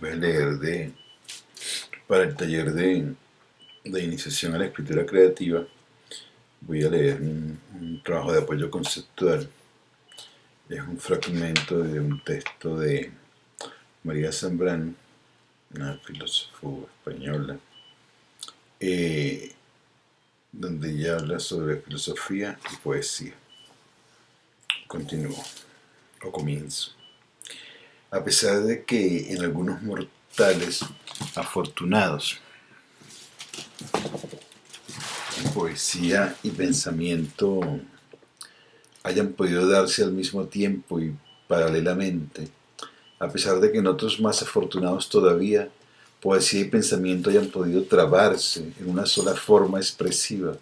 Voy a leer para el taller de iniciación a la escritura creativa. Voy a leer un trabajo de apoyo conceptual. Es un fragmento de un texto de María Zambrano, una filósofa española, donde ella habla sobre filosofía y poesía. Continúo, o comienzo. A pesar de que en algunos mortales afortunados poesía y pensamiento hayan podido darse al mismo tiempo y paralelamente, a pesar de que en otros más afortunados todavía, poesía y pensamiento hayan podido trabarse en una sola forma expresiva.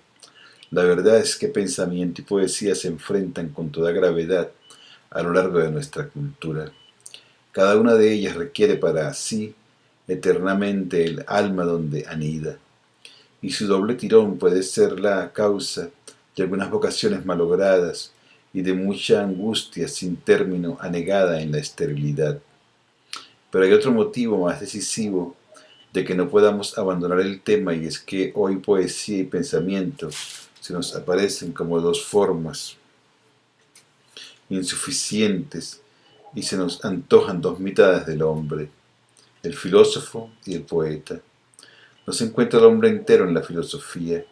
La verdad es que pensamiento y poesía se enfrentan con toda gravedad a lo largo de nuestra cultura. Cada una de ellas requiere para sí eternamente el alma donde anida, y su doble tirón puede ser la causa de algunas vocaciones malogradas y de mucha angustia sin término anegada en la esterilidad. Pero hay otro motivo más decisivo de que no podamos abandonar el tema, y es que hoy poesía y pensamiento se nos aparecen como dos formas insuficientes y se nos antojan dos mitades del hombre, el filósofo y el poeta. No se encuentra el hombre entero en la filosofía,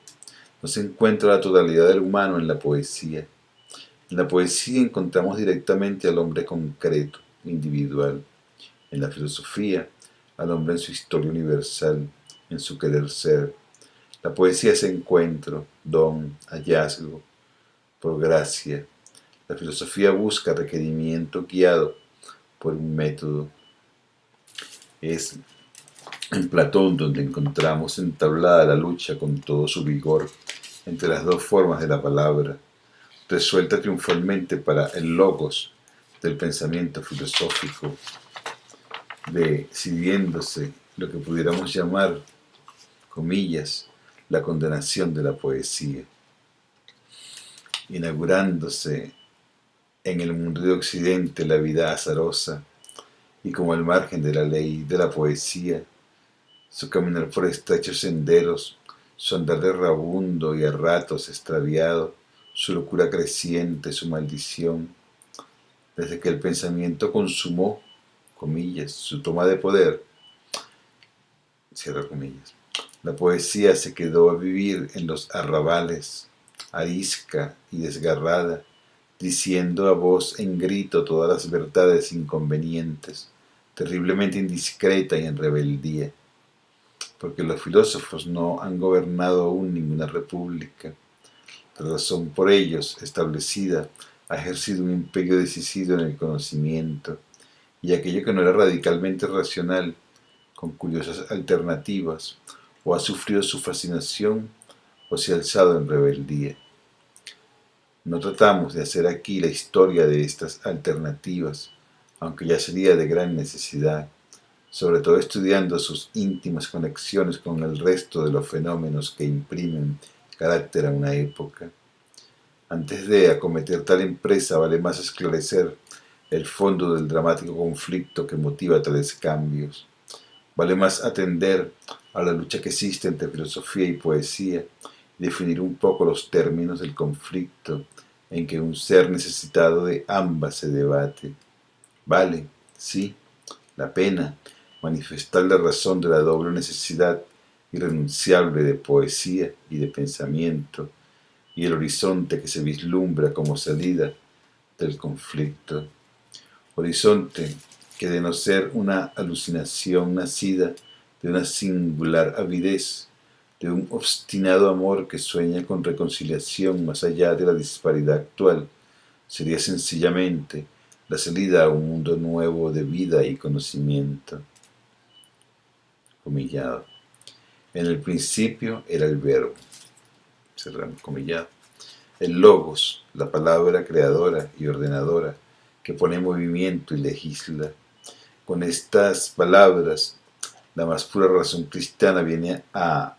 no se encuentra la totalidad del humano en la poesía. En la poesía encontramos directamente al hombre concreto, individual. En la filosofía, al hombre en su historia universal, en su querer ser. La poesía es encuentro, don, hallazgo, por gracia. La filosofía busca requerimiento guiado por un método. Es en Platón donde encontramos entablada la lucha con todo su vigor entre las dos formas de la palabra, resuelta triunfalmente para el logos del pensamiento filosófico, decidiéndose lo que pudiéramos llamar, comillas, la condenación de la poesía, inaugurándose en el mundo de Occidente la vida azarosa y como al margen de la ley de la poesía, su caminar por estrechos senderos, su andar errabundo y a ratos extraviado, su locura creciente, su maldición, desde que el pensamiento consumó, comillas, su toma de poder, cierra comillas. La poesía se quedó a vivir en los arrabales, arisca y desgarrada, diciendo a voz en grito todas las verdades inconvenientes, terriblemente indiscreta y en rebeldía, porque los filósofos no han gobernado aún ninguna república. La razón por ellos establecida ha ejercido un imperio decisivo en el conocimiento, y aquello que no era radicalmente racional, con curiosas alternativas, o ha sufrido su fascinación o se ha alzado en rebeldía. No tratamos de hacer aquí la historia de estas alternativas, aunque ya sería de gran necesidad, sobre todo estudiando sus íntimas conexiones con el resto de los fenómenos que imprimen carácter a una época. Antes de acometer tal empresa vale más esclarecer el fondo del dramático conflicto que motiva tales cambios. Vale más atender a la lucha que existe entre filosofía y poesía y definir un poco los términos del conflicto en que un ser necesitado de ambas se debate. Vale, sí, la pena manifestar la razón de la doble necesidad irrenunciable de poesía y de pensamiento, y el horizonte que se vislumbra como salida del conflicto. Horizonte que, de no ser una alucinación nacida de una singular avidez, de un obstinado amor que sueña con reconciliación más allá de la disparidad actual, sería sencillamente la salida a un mundo nuevo de vida y conocimiento. Comillado. En el principio era el verbo, cerramos comillado. El logos, la palabra creadora y ordenadora, que pone en movimiento y legisla. Con estas palabras, la más pura razón cristiana viene a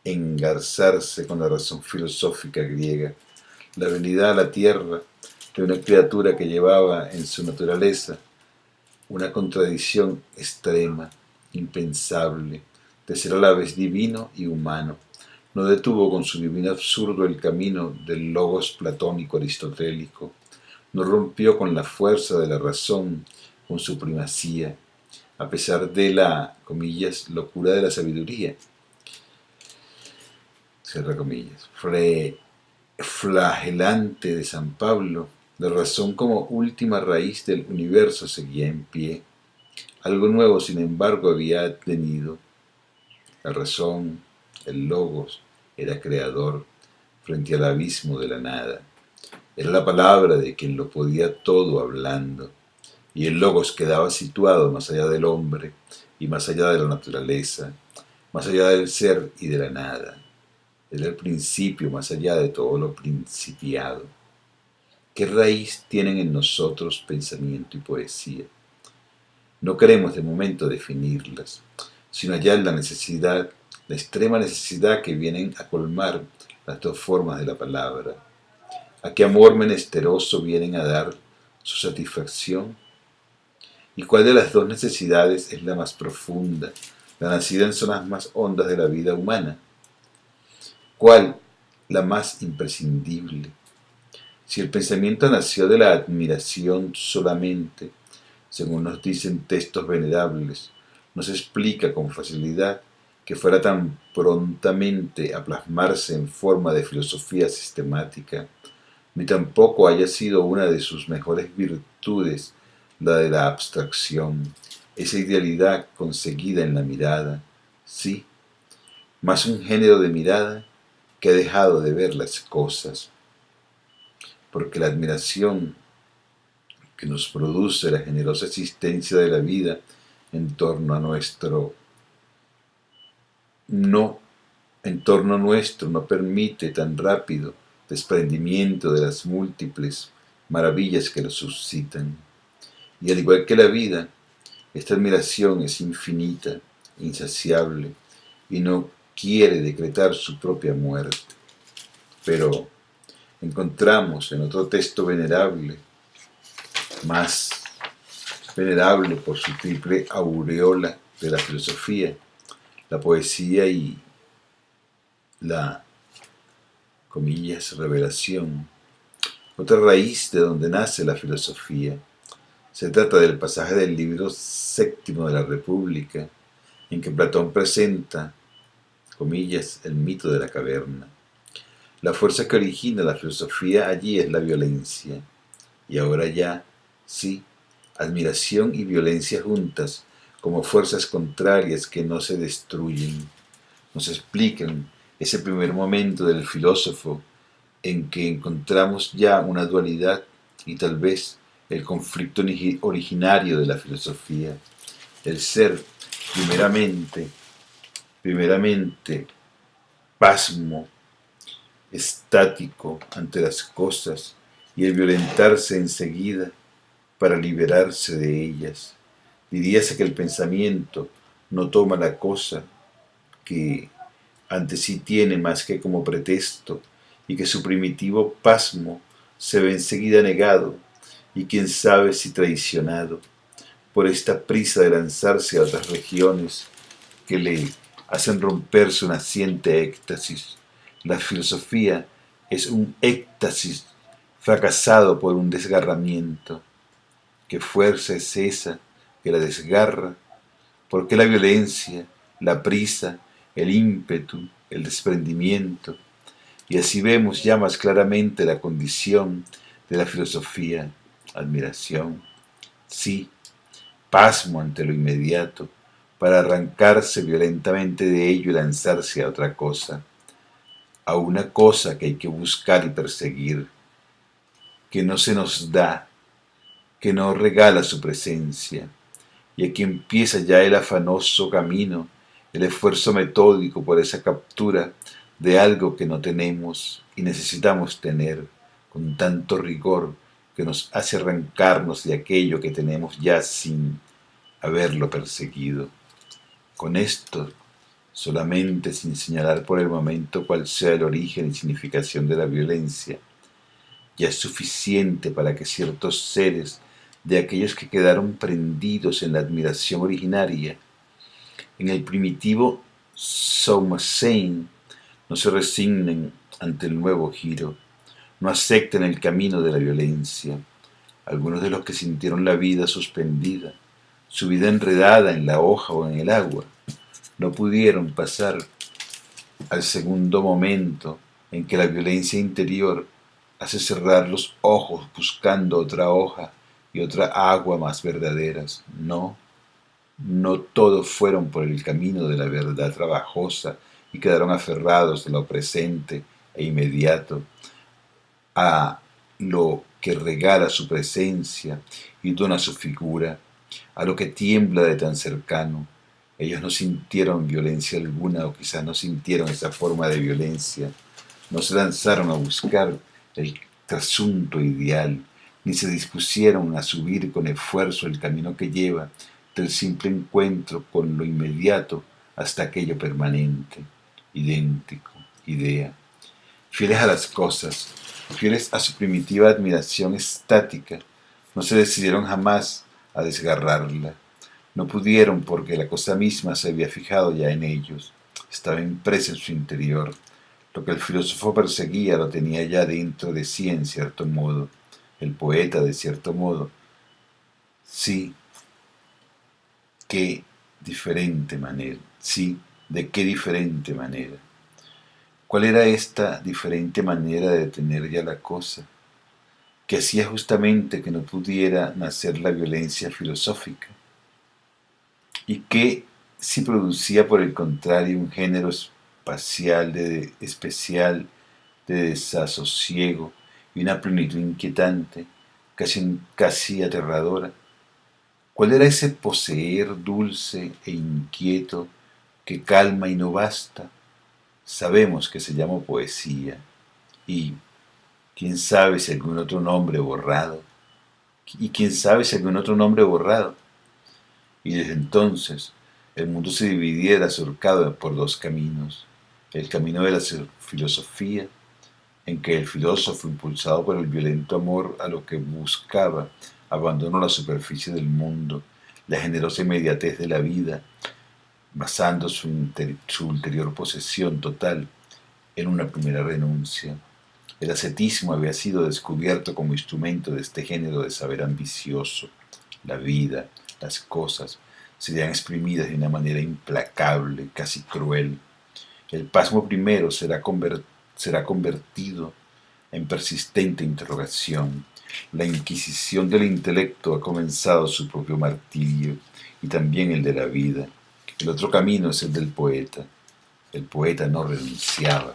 engarzarse con la razón filosófica griega. La venida a la tierra de una criatura que llevaba en su naturaleza una contradicción extrema, impensable, de ser a la vez divino y humano. No detuvo con su divino absurdo el camino del logos platónico aristotélico, no rompió con la fuerza de la razón, con su primacía, a pesar de la, comillas, locura de la sabiduría, cierra comillas, flagelante de San Pablo, la razón como última raíz del universo seguía en pie. Algo nuevo, sin embargo, había tenido. La razón, el logos, era creador frente al abismo de la nada. Era la palabra de quien lo podía todo hablando. Y el logos quedaba situado más allá del hombre y más allá de la naturaleza, más allá del ser y de la nada. Era el principio más allá de todo lo principiado. ¿Qué raíz tienen en nosotros pensamiento y poesía? No queremos de momento definirlas, sino hallar la necesidad, la extrema necesidad que vienen a colmar las dos formas de la palabra. ¿A qué amor menesteroso vienen a dar su satisfacción? ¿Y cuál de las dos necesidades es la más profunda, la nacida en zonas más hondas de la vida humana? ¿Cuál la más imprescindible? Si el pensamiento nació de la admiración solamente, según nos dicen textos venerables, no se explica con facilidad que fuera tan prontamente a plasmarse en forma de filosofía sistemática, ni tampoco haya sido una de sus mejores virtudes la de la abstracción, esa idealidad conseguida en la mirada, sí, más un género de mirada que ha dejado de ver las cosas, porque la admiración que nos produce la generosa existencia de la vida en torno a nuestro no, en torno nuestro no permite tan rápido desprendimiento de las múltiples maravillas que lo suscitan. Y al igual que la vida, esta admiración es infinita, insaciable, y no quiere decretar su propia muerte. Pero encontramos en otro texto venerable, más venerable por su triple aureola de la filosofía, la poesía y la, comillas, revelación, otra raíz de donde nace la filosofía. Se trata del pasaje del libro séptimo de la República, en que Platón presenta, comillas, el mito de la caverna. La fuerza que origina la filosofía allí es la violencia. Y ahora ya, sí, admiración y violencia juntas, como fuerzas contrarias que no se destruyen, nos explican ese primer momento del filósofo en que encontramos ya una dualidad y tal vez el conflicto originario de la filosofía, el ser primeramente pasmo, estático ante las cosas y el violentarse enseguida para liberarse de ellas. Diríase que el pensamiento no toma la cosa que ante sí tiene más que como pretexto y que su primitivo pasmo se ve enseguida negado y quién sabe si traicionado por esta prisa de lanzarse a otras regiones que le hacen romper su naciente éxtasis. La filosofía es un éxtasis fracasado por un desgarramiento. ¿Qué fuerza es esa que la desgarra? ¿Por qué la violencia, la prisa, el ímpetu, el desprendimiento? Y así vemos ya más claramente la condición de la filosofía, admiración, sí, pasmo ante lo inmediato, para arrancarse violentamente de ello y lanzarse a otra cosa, a una cosa que hay que buscar y perseguir, que no se nos da, que no regala su presencia, y aquí empieza ya el afanoso camino, el esfuerzo metódico por esa captura de algo que no tenemos y necesitamos tener con tanto rigor que nos hace arrancarnos de aquello que tenemos ya sin haberlo perseguido. Con esto, solamente sin señalar por el momento cuál sea el origen y significación de la violencia, ya es suficiente para que ciertos seres de aquellos que quedaron prendidos en la admiración originaria. En el primitivo Saumasein no se resignen ante el nuevo giro, no aceptan el camino de la violencia. Algunos de los que sintieron la vida suspendida, su vida enredada en la hoja o en el agua, no pudieron pasar al segundo momento en que la violencia interior hace cerrar los ojos buscando otra hoja y otra agua más verdaderas. No, no todos fueron por el camino de la verdad trabajosa y quedaron aferrados a lo presente e inmediato, a lo que regala su presencia y dona su figura, a lo que tiembla de tan cercano. Ellos no sintieron violencia alguna, o quizás no sintieron esa forma de violencia. No se lanzaron a buscar el trasunto ideal, ni se dispusieron a subir con esfuerzo el camino que lleva del simple encuentro con lo inmediato hasta aquello permanente, idéntico, idea. Fieles a las cosas, fieles a su primitiva admiración estática, no se decidieron jamás a desgarrarla. No pudieron porque la cosa misma se había fijado ya en ellos, estaba impresa en su interior. Lo que el filósofo perseguía lo tenía ya dentro de sí en cierto modo, el poeta de cierto modo. Sí, qué diferente manera, sí, de qué diferente manera. ¿Cuál era esta diferente manera de tener ya la cosa, que hacía justamente que no pudiera nacer la violencia filosófica? ¿Y que si producía por el contrario un género especial de desasosiego y una plenitud inquietante, casi aterradora? ¿Cuál era ese poseer dulce e inquieto que calma y no basta? Sabemos que se llama poesía, y quién sabe si algún otro nombre borrado, y quién sabe si algún otro nombre borrado. Y desde entonces el mundo se dividiera surcado por dos caminos: el camino de la filosofía, en que el filósofo, impulsado por el violento amor a lo que buscaba, abandonó la superficie del mundo, la generosa inmediatez de la vida, basando su ulterior posesión total en una primera renuncia. El ascetismo había sido descubierto como instrumento de este género de saber ambicioso. La vida, las cosas, serían exprimidas de una manera implacable, casi cruel. El pasmo primero será convertido en persistente interrogación. La inquisición del intelecto ha comenzado su propio martirio, y también el de la vida. El otro camino es el del poeta. El poeta no renunciaba,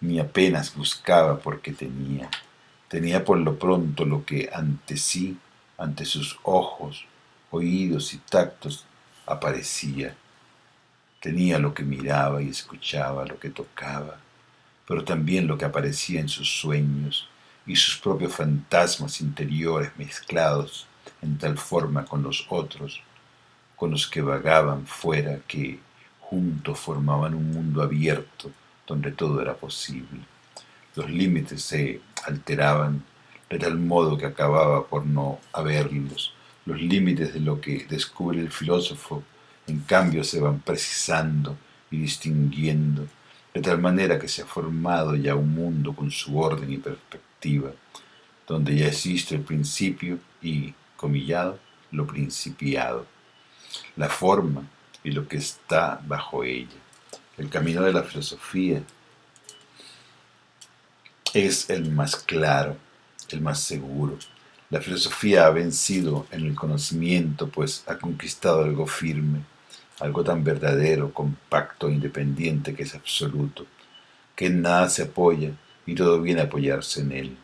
ni apenas buscaba, porque tenía por lo pronto lo que ante sí, ante sus ojos, oídos y tactos, aparecía. Tenía lo que miraba y escuchaba, lo que tocaba, pero también lo que aparecía en sus sueños y sus propios fantasmas interiores mezclados en tal forma con los otros, con los que vagaban fuera, que juntos formaban un mundo abierto donde todo era posible. Los límites se alteraban de tal modo que acababa por no haberlos. Los límites de lo que descubre el filósofo, en cambio, se van precisando y distinguiendo, de tal manera que se ha formado ya un mundo con su orden y perspectiva, donde ya existe el principio y, comillado, lo principiado, la forma y lo que está bajo ella. El camino de la filosofía es el más claro, el más seguro. La filosofía ha vencido en el conocimiento, pues ha conquistado algo firme, algo tan verdadero, compacto, independiente, que es absoluto, que en nada se apoya y todo viene a apoyarse en él.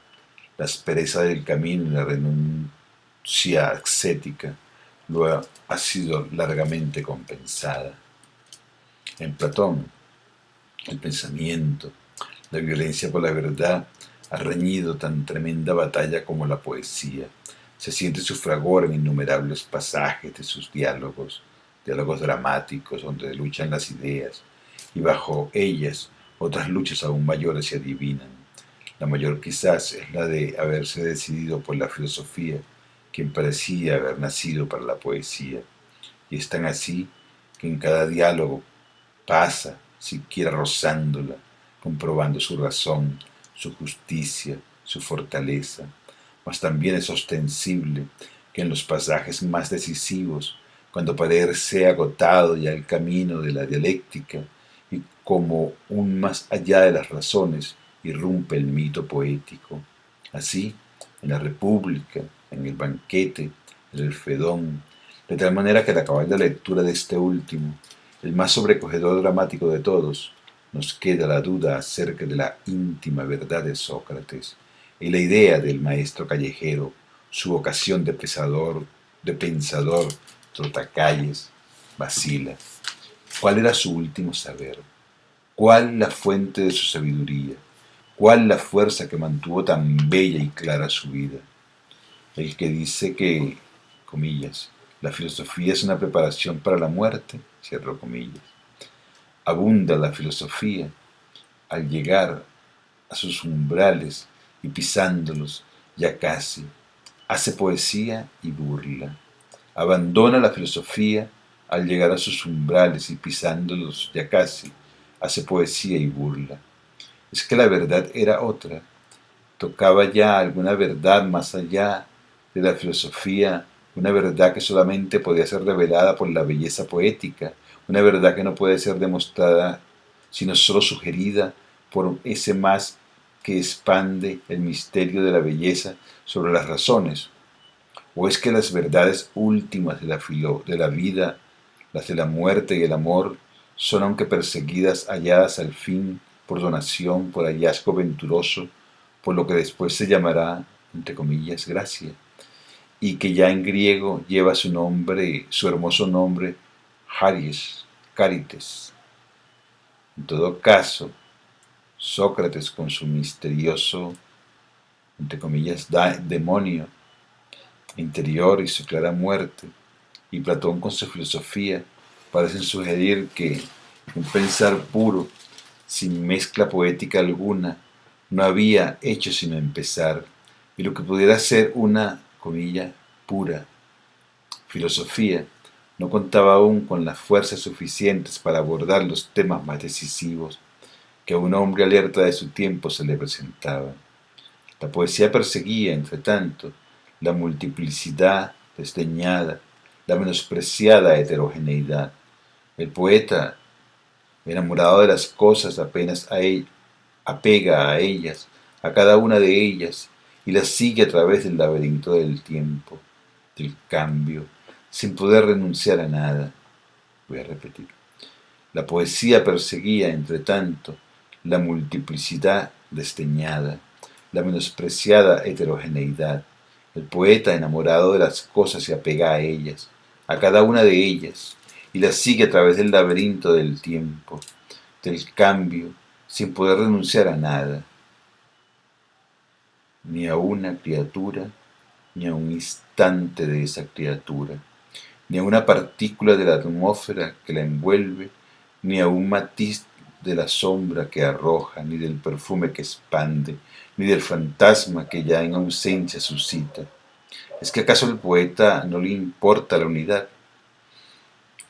La aspereza del camino y la renuncia ascética ha sido largamente compensada. En Platón, el pensamiento, la violencia por la verdad, ha reñido tan tremenda batalla como la poesía. Se siente su fragor en innumerables pasajes de sus diálogos dramáticos donde luchan las ideas, y bajo ellas otras luchas aún mayores se adivinan. La mayor quizás es la de haberse decidido por la filosofía, quien parecía haber nacido para la poesía, y es tan así que en cada diálogo pasa, siquiera rozándola, comprobando su razón, su justicia, su fortaleza, mas también es ostensible que en los pasajes más decisivos, cuando parece agotado ya el camino de la dialéctica, y como un más allá de las razones, irrumpe el mito poético. Así, en la República, en el banquete, en el Fedón, de tal manera que al acabar la lectura de este último, el más sobrecogedor dramático de todos, nos queda la duda acerca de la íntima verdad de Sócrates y la idea del maestro callejero, su vocación de pensador, trotacalles, vacila. ¿Cuál era su último saber? ¿Cuál la fuente de su sabiduría? ¿Cuál la fuerza que mantuvo tan bella y clara su vida? El que dice que, comillas, la filosofía es una preparación para la muerte, cierro comillas. Abunda la filosofía al llegar a sus umbrales y pisándolos ya casi. Hace poesía y burla. Abandona la filosofía al llegar a sus umbrales y pisándolos ya casi. Hace poesía y burla. Es que la verdad era otra. Tocaba ya alguna verdad más allá de la filosofía, una verdad que solamente podía ser revelada por la belleza poética, una verdad que no puede ser demostrada, sino solo sugerida por ese más que expande el misterio de la belleza sobre las razones. ¿O es que las verdades últimas de la vida, las de la muerte y el amor, son, aunque perseguidas, halladas al fin por donación, por hallazgo venturoso, por lo que después se llamará, entre comillas, gracia, y que ya en griego lleva su nombre, su hermoso nombre, Charis, Carites? En todo caso, Sócrates con su misterioso, entre comillas, demonio interior y su clara muerte, y Platón con su filosofía, parecen sugerir que un pensar puro, sin mezcla poética alguna, no había hecho sino empezar, y lo que pudiera ser una, comilla, pura filosofía, no contaba aún con las fuerzas suficientes para abordar los temas más decisivos que a un hombre alerta de su tiempo se le presentaban. La poesía perseguía, entre tanto, la multiplicidad desdeñada, la menospreciada heterogeneidad. El poeta, enamorado de las cosas, apenas apega a ellas, a cada una de ellas, y las sigue a través del laberinto del tiempo, del cambio, sin poder renunciar a nada. Voy a repetir. La poesía perseguía, entre tanto, la multiplicidad desdeñada, la menospreciada heterogeneidad. El poeta, enamorado de las cosas, se apega a ellas, a cada una de ellas, y las sigue a través del laberinto del tiempo, del cambio, sin poder renunciar a nada, ni a una criatura, ni a un instante de esa criatura, ni a una partícula de la atmósfera que la envuelve, ni a un matiz de la sombra que arroja, ni del perfume que expande, ni del fantasma que ya en ausencia suscita. ¿Es que acaso al poeta no le importa la unidad?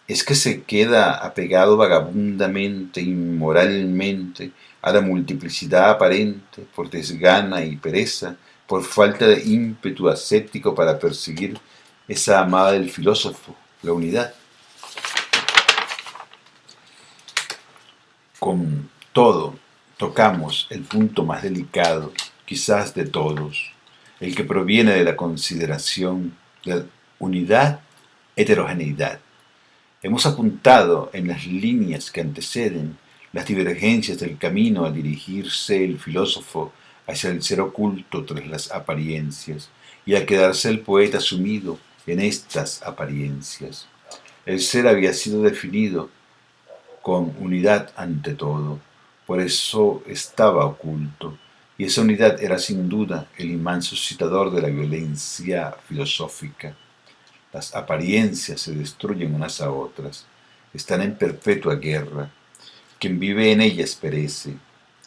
¿Es que se queda apegado vagabundamente, inmoralmente, a la multiplicidad aparente, por desgana y pereza, por falta de ímpetu ascético para perseguir esa amada del filósofo, la unidad? Con todo, tocamos el punto más delicado, quizás de todos, el que proviene de la consideración de unidad, heterogeneidad. Hemos apuntado en las líneas que anteceden las divergencias del camino al dirigirse el filósofo hacia el ser oculto tras las apariencias y al quedarse el poeta sumido en estas apariencias. El ser había sido definido con unidad ante todo, por eso estaba oculto, y esa unidad era sin duda el imán suscitador de la violencia filosófica. Las apariencias se destruyen unas a otras, están en perpetua guerra. Quien vive en ellas perece.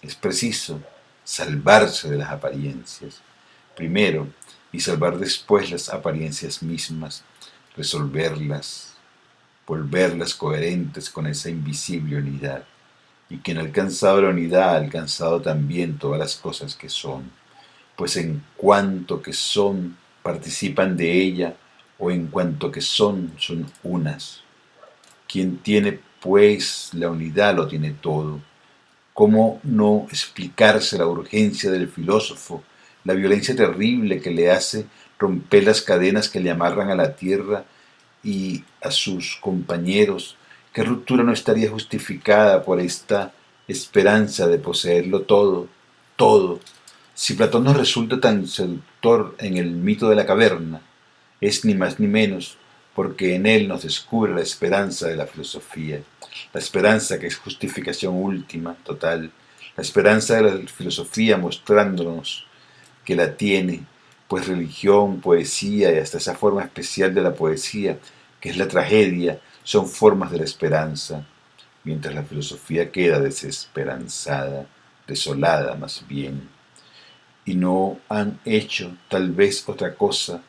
Es preciso salvarse de las apariencias, primero, y salvar después las apariencias mismas, resolverlas, volverlas coherentes con esa invisible unidad. Y quien ha alcanzado la unidad ha alcanzado también todas las cosas que son, pues en cuanto que son, participan de ella, o en cuanto que son unas. Quien tiene, pues, la unidad lo tiene todo. ¿Cómo no explicarse la urgencia del filósofo, la violencia terrible que le hace romper las cadenas que le amarran a la tierra y a sus compañeros? ¿Qué ruptura no estaría justificada por esta esperanza de poseerlo todo, todo? Si Platón nos resulta tan seductor en el mito de la caverna, es ni más ni menos porque en él nos descubre la esperanza de la filosofía, la esperanza que es justificación última, total, la esperanza de la filosofía mostrándonos que la tiene, pues religión, poesía y hasta esa forma especial de la poesía, que es la tragedia, son formas de la esperanza, mientras la filosofía queda desesperanzada, desolada más bien, y no han hecho tal vez otra cosa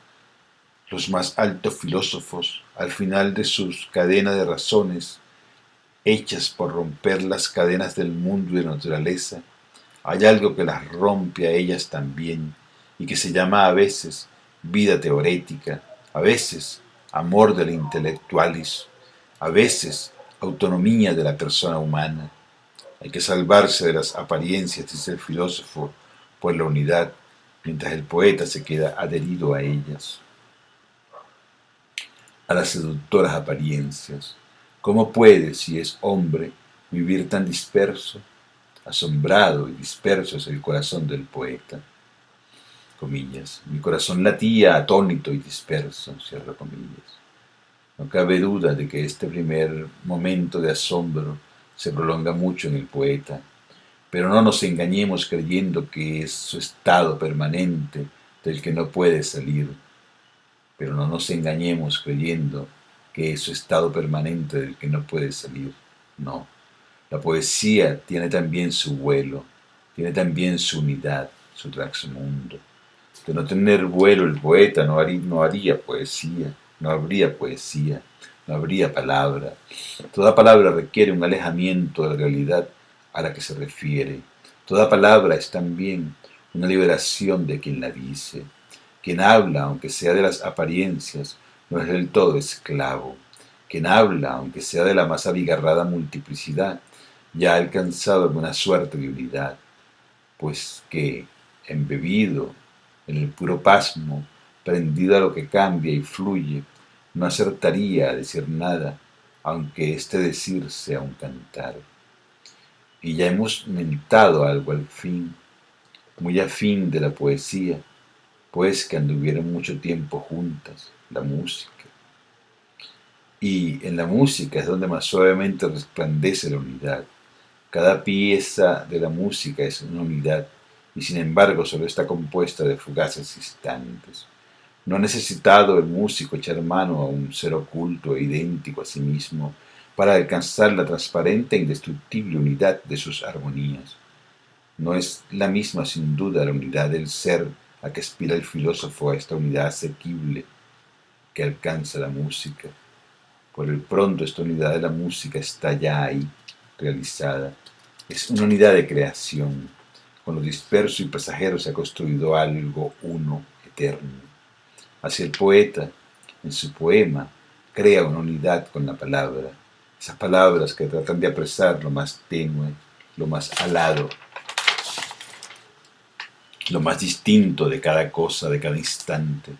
los más altos filósofos, al final de sus cadenas de razones, hechas por romper las cadenas del mundo y de la naturaleza, hay algo que las rompe a ellas también y que se llama a veces vida teorética, a veces amor de la intelectualis, a veces autonomía de la persona humana. Hay que salvarse de las apariencias, dice el filósofo, por la unidad, mientras el poeta se queda adherido a ellas, a las seductoras apariencias. ¿Cómo puede, si es hombre, vivir tan disperso? Asombrado y disperso es el corazón del poeta. Comillas. Mi corazón latía atónito y disperso, cierro comillas. No cabe duda de que este primer momento de asombro se prolonga mucho en el poeta, pero no nos engañemos creyendo que es su estado permanente del que no puede salir. Pero no nos engañemos creyendo que es su estado permanente del que no puede salir. No. La poesía tiene también su vuelo, tiene también su unidad, su traxmundo. De no tener vuelo el poeta no haría poesía, no habría poesía, no habría palabra. Toda palabra requiere un alejamiento de la realidad a la que se refiere. Toda palabra es también una liberación de quien la dice. Quien habla, aunque sea de las apariencias, no es del todo esclavo. Quien habla, aunque sea de la más abigarrada multiplicidad, ya ha alcanzado alguna suerte de unidad, pues que, embebido en el puro pasmo, prendido a lo que cambia y fluye, no acertaría a decir nada, aunque este decir sea un cantar. Y ya hemos mentado algo al fin, muy afín de la poesía, pues que anduvieron mucho tiempo juntas, la música. Y en la música es donde más suavemente resplandece la unidad. Cada pieza de la música es una unidad y sin embargo solo está compuesta de fugaces instantes. No ha necesitado el músico echar mano a un ser oculto e idéntico a sí mismo para alcanzar la transparente e indestructible unidad de sus armonías. No es la misma sin duda la unidad del ser a que aspira el filósofo, a esta unidad asequible que alcanza la música. Por el pronto esta unidad de la música está ya ahí, realizada. Es una unidad de creación. Con lo disperso y pasajero se ha construido algo uno, eterno. Así el poeta, en su poema, crea una unidad con la palabra. Esas palabras que tratan de apresar lo más tenue, lo más alado, lo más distinto de cada cosa, de cada instante.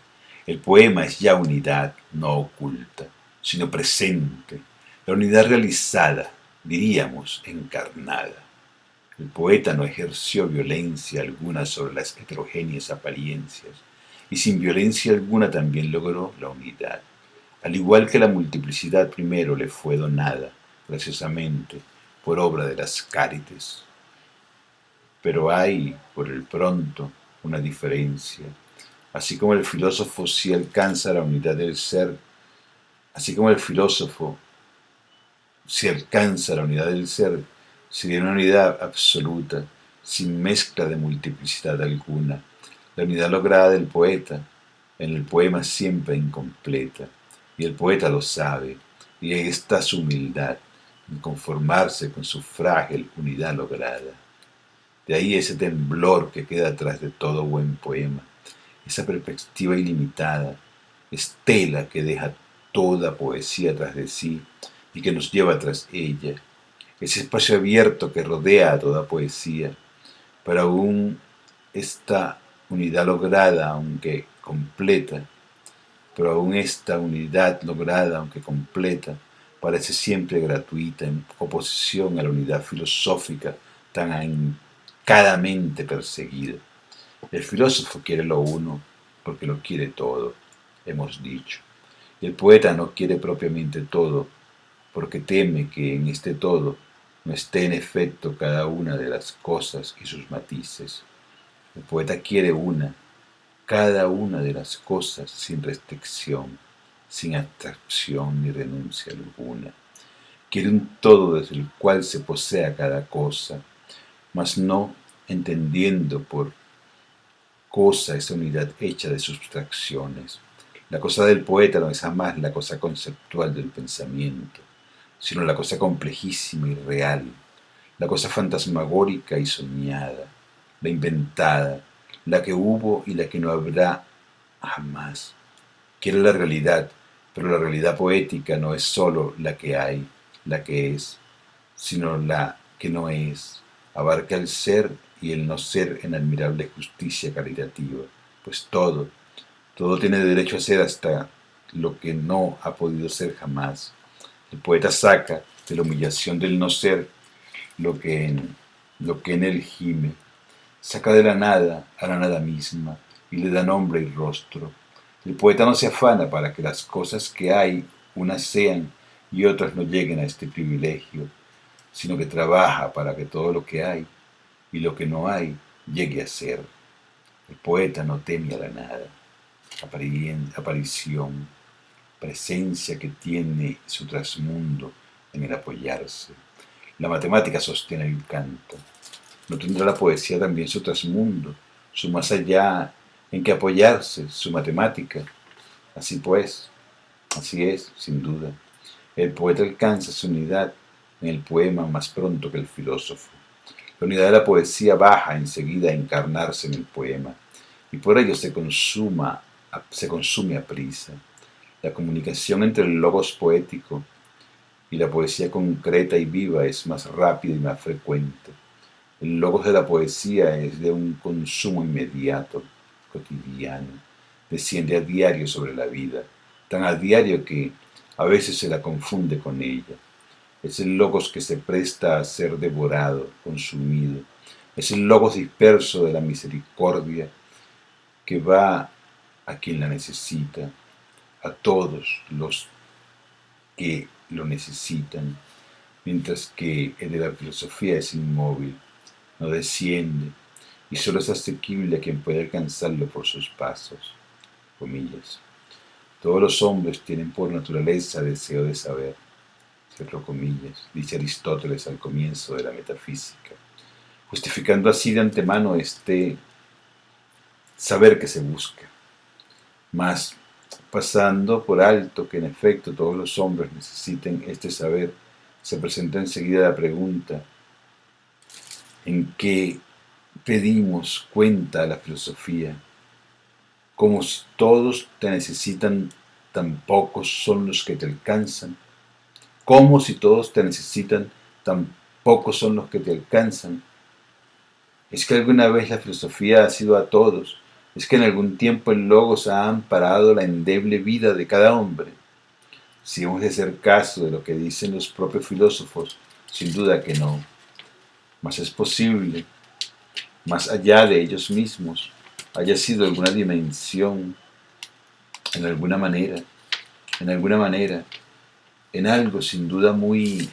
El poema es ya unidad, no oculta, sino presente, la unidad realizada, diríamos, encarnada. El poeta no ejerció violencia alguna sobre las heterogéneas apariencias, y sin violencia alguna también logró la unidad, al igual que la multiplicidad primero le fue donada, graciosamente, por obra de las cárites. Pero hay, por el pronto, una diferencia. Así como el filósofo sí alcanza la unidad del ser, así como el filósofo si alcanza la unidad del ser, sería una unidad absoluta, sin mezcla de multiplicidad alguna. La unidad lograda del poeta, en el poema siempre incompleta, y el poeta lo sabe, y ahí está su humildad, en conformarse con su frágil unidad lograda. De ahí ese temblor que queda atrás de todo buen poema, esa perspectiva ilimitada, estela que deja toda poesía tras de sí y que nos lleva tras ella, ese espacio abierto que rodea a toda poesía, pero aún esta unidad lograda, aunque completa, pero aún esta unidad lograda, aunque completa, parece siempre gratuita en oposición a la unidad filosófica tan ahincadamente perseguida. El filósofo quiere lo uno porque lo quiere todo, hemos dicho. Y el poeta no quiere propiamente todo porque teme que en este todo no esté en efecto cada una de las cosas y sus matices. El poeta quiere cada una de las cosas sin restricción, sin abstracción ni renuncia alguna. Quiere un todo desde el cual se posea cada cosa, mas no entendiendo por cosa esa unidad hecha de sustracciones. La cosa del poeta no es jamás la cosa conceptual del pensamiento, sino la cosa complejísima y real, la cosa fantasmagórica y soñada, la inventada, la que hubo y la que no habrá jamás. Quiere la realidad, pero la realidad poética no es sólo la que hay, la que es, sino la que no es. Abarca el ser y el no ser en admirable justicia caritativa, pues todo tiene derecho a ser hasta lo que no ha podido ser jamás. El poeta saca de la humillación del no ser lo que en él gime, saca de la nada a la nada misma y le da nombre y rostro. El poeta no se afana para que las cosas que hay unas sean y otras no lleguen a este privilegio, sino que trabaja para que todo lo que hay y lo que no hay llegue a ser. El poeta no teme a la nada, aparición, presencia que tiene su trasmundo en el apoyarse. La matemática sostiene el canto. ¿No tendrá la poesía también su trasmundo, su más allá en que apoyarse, su matemática? Así pues, así es, sin duda. El poeta alcanza su unidad en el poema más pronto que el filósofo. La unidad de la poesía baja enseguida a encarnarse en el poema, y por ello se consume a prisa. La comunicación entre el logos poético y la poesía concreta y viva es más rápida y más frecuente. El logos de la poesía es de un consumo inmediato, cotidiano, desciende a diario sobre la vida, tan a diario que a veces se la confunde con ella. Es el logos que se presta a ser devorado, consumido. Es el logos disperso de la misericordia que va a quien la necesita, a todos los que lo necesitan, mientras que el de la filosofía es inmóvil, no desciende y solo es asequible a quien puede alcanzarlo por sus pasos. Comillas. Todos los hombres tienen por naturaleza deseo de saber, cierro comillas, dice Aristóteles al comienzo de la metafísica, justificando así de antemano este saber que se busca, mas pasando por alto que en efecto todos los hombres necesiten este saber, se presenta enseguida la pregunta: ¿en qué pedimos cuenta a la filosofía? Como si todos te necesitan, tan pocos son los que te alcanzan. Como si todos te necesitan, tan pocos son los que te alcanzan. Es que alguna vez la filosofía ha sido a todos. Es que en algún tiempo el logos ha amparado la endeble vida de cada hombre. Si hemos de hacer caso de lo que dicen los propios filósofos, sin duda que no. Mas es posible, más allá de ellos mismos, haya sido alguna dimensión, en alguna manera, en algo sin duda muy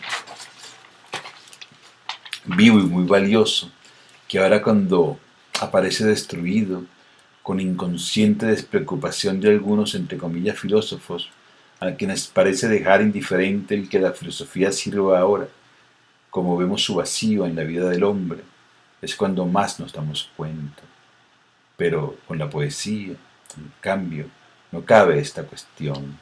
vivo y muy valioso, que ahora cuando aparece destruido, con inconsciente despreocupación de algunos, entre comillas, filósofos, a quienes parece dejar indiferente el que la filosofía sirva ahora, como vemos su vacío en la vida del hombre, es cuando más nos damos cuenta. Pero con la poesía, en cambio, no cabe esta cuestión.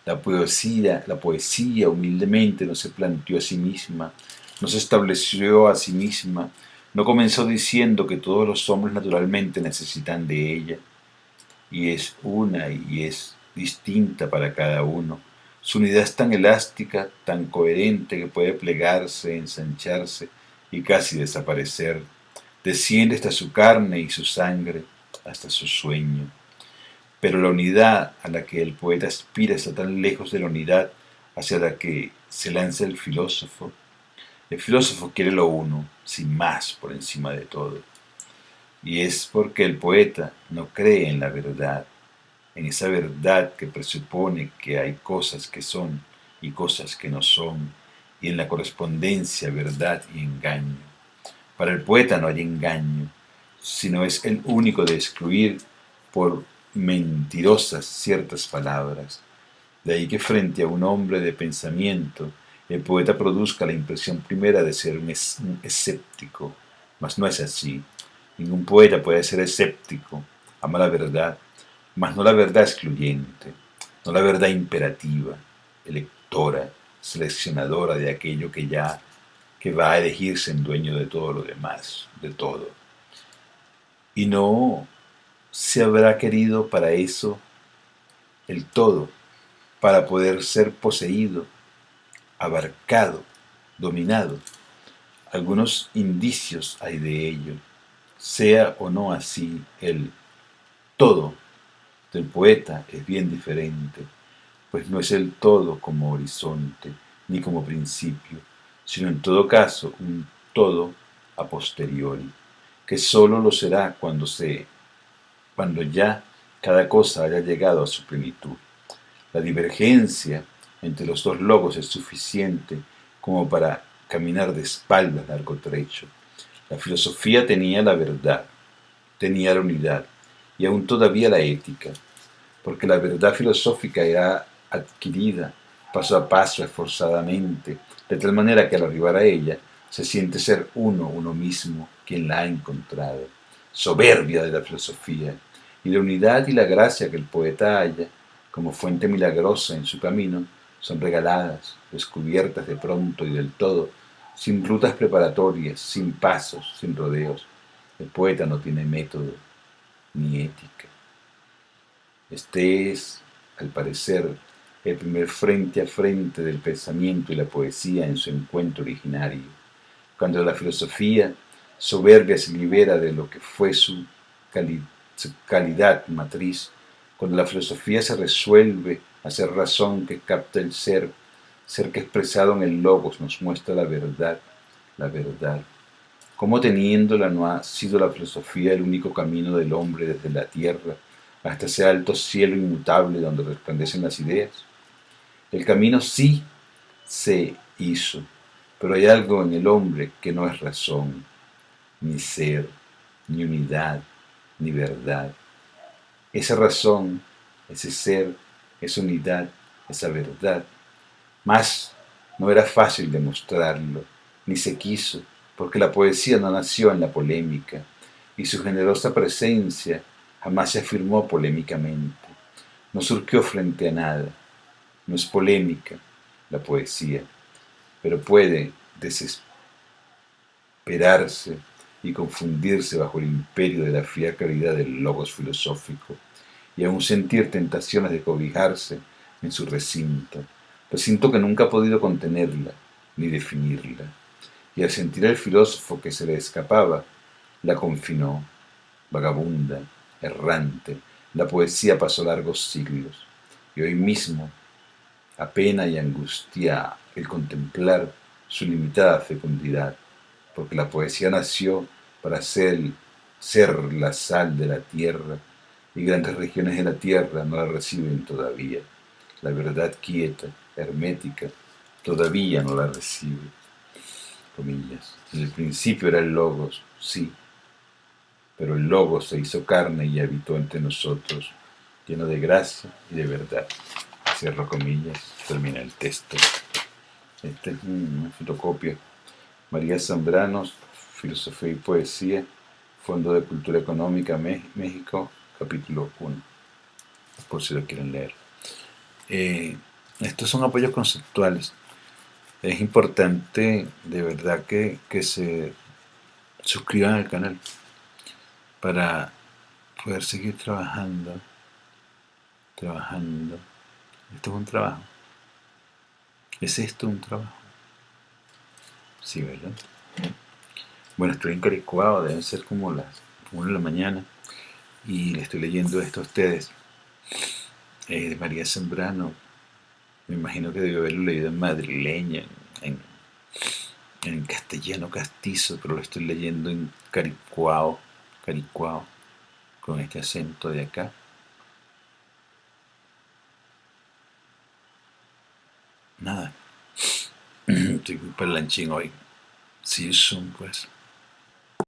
La poesía humildemente no se planteó a sí misma, no se estableció a sí misma, no comenzó diciendo que todos los hombres naturalmente necesitan de ella, y es una y es distinta para cada uno. Su unidad es tan elástica, tan coherente que puede plegarse, ensancharse y casi desaparecer. Desciende hasta su carne y su sangre, hasta su sueño. Pero la unidad a la que el poeta aspira está tan lejos de la unidad hacia la que se lanza el filósofo. El filósofo quiere lo uno, sin más, por encima de todo. Y es porque el poeta no cree en la verdad, en esa verdad que presupone que hay cosas que son y cosas que no son, y en la correspondencia verdad y engaño. Para el poeta no hay engaño, sino es el único de excluir por mentirosas ciertas palabras. De ahí que frente a un hombre de pensamiento, el poeta produzca la impresión primera de ser un escéptico, mas no es así. Ningún poeta puede ser escéptico, ama la verdad, mas no la verdad excluyente, no la verdad imperativa, electora, seleccionadora de aquello que va a elegirse en dueño de todo lo demás, de todo. Y no se habrá querido para eso el todo, para poder ser poseído, abarcado, dominado. Algunos indicios hay de ello, sea o no así, el todo del poeta es bien diferente, pues no es el todo como horizonte, ni como principio, sino en todo caso un todo a posteriori, que sólo lo será cuando ya cada cosa haya llegado a su plenitud. La divergencia entre los dos logos es suficiente como para caminar de espaldas largo trecho. La filosofía tenía la verdad, tenía la unidad y aún todavía la ética, porque la verdad filosófica era adquirida paso a paso, esforzadamente, de tal manera que al arribar a ella se siente ser uno mismo, quien la ha encontrado. Soberbia de la filosofía, y la unidad y la gracia que el poeta halla como fuente milagrosa en su camino son regaladas, descubiertas de pronto y del todo, sin rutas preparatorias, sin pasos, sin rodeos. El poeta no tiene método ni ética. Este es, al parecer, el primer frente a frente del pensamiento y la poesía en su encuentro originario, cuando la filosofía soberbia se libera de lo que fue su calidad matriz, cuando la filosofía se resuelve a ser razón que capta el ser que expresado en el logos nos muestra la verdad, la verdad. ¿Cómo teniéndola no ha sido la filosofía el único camino del hombre desde la tierra hasta ese alto cielo inmutable donde resplandecen las ideas? El camino sí se hizo, pero hay algo en el hombre que no es razón, ni ser, ni unidad, ni verdad. Esa razón, ese ser, esa unidad, esa verdad, más no era fácil demostrarlo, ni se quiso, porque la poesía no nació en la polémica, y su generosa presencia jamás se afirmó polémicamente. No surgió frente a nada. No es polémica la poesía, pero puede desesperarse y confundirse bajo el imperio de la fría claridad del logos filosófico, y aún sentir tentaciones de cobijarse en su recinto que nunca ha podido contenerla ni definirla, y al sentir al filósofo que se le escapaba, la confinó, vagabunda, errante. La poesía pasó largos siglos, y hoy mismo apena y angustia el contemplar su limitada fecundidad, porque la poesía nació para ser la sal de la tierra, y grandes regiones de la tierra no la reciben todavía. La verdad quieta, hermética, todavía no la recibe. Comillas. En el principio era el Logos, sí, pero el Logos se hizo carne y habitó entre nosotros, lleno de gracia y de verdad. Cierro comillas, termina el texto. Esta es una fotocopia. María Zambrano, Filosofía y Poesía, Fondo de Cultura Económica, México, capítulo 1, por si lo quieren leer. Estos son apoyos conceptuales. Es importante de verdad que se suscriban al canal para poder seguir trabajando. Esto es un trabajo. ¿Es esto un trabajo? Sí, ¿verdad? Bueno, estoy encaricuado, deben ser como las 1 de la mañana y le estoy leyendo esto a ustedes. De María Zambrano. Me imagino que debió haberlo leído en madrileña, en, en castellano castizo, pero lo estoy leyendo en caricuao, con este acento de acá. Nada, estoy muy parlanchín hoy. See you soon, pues.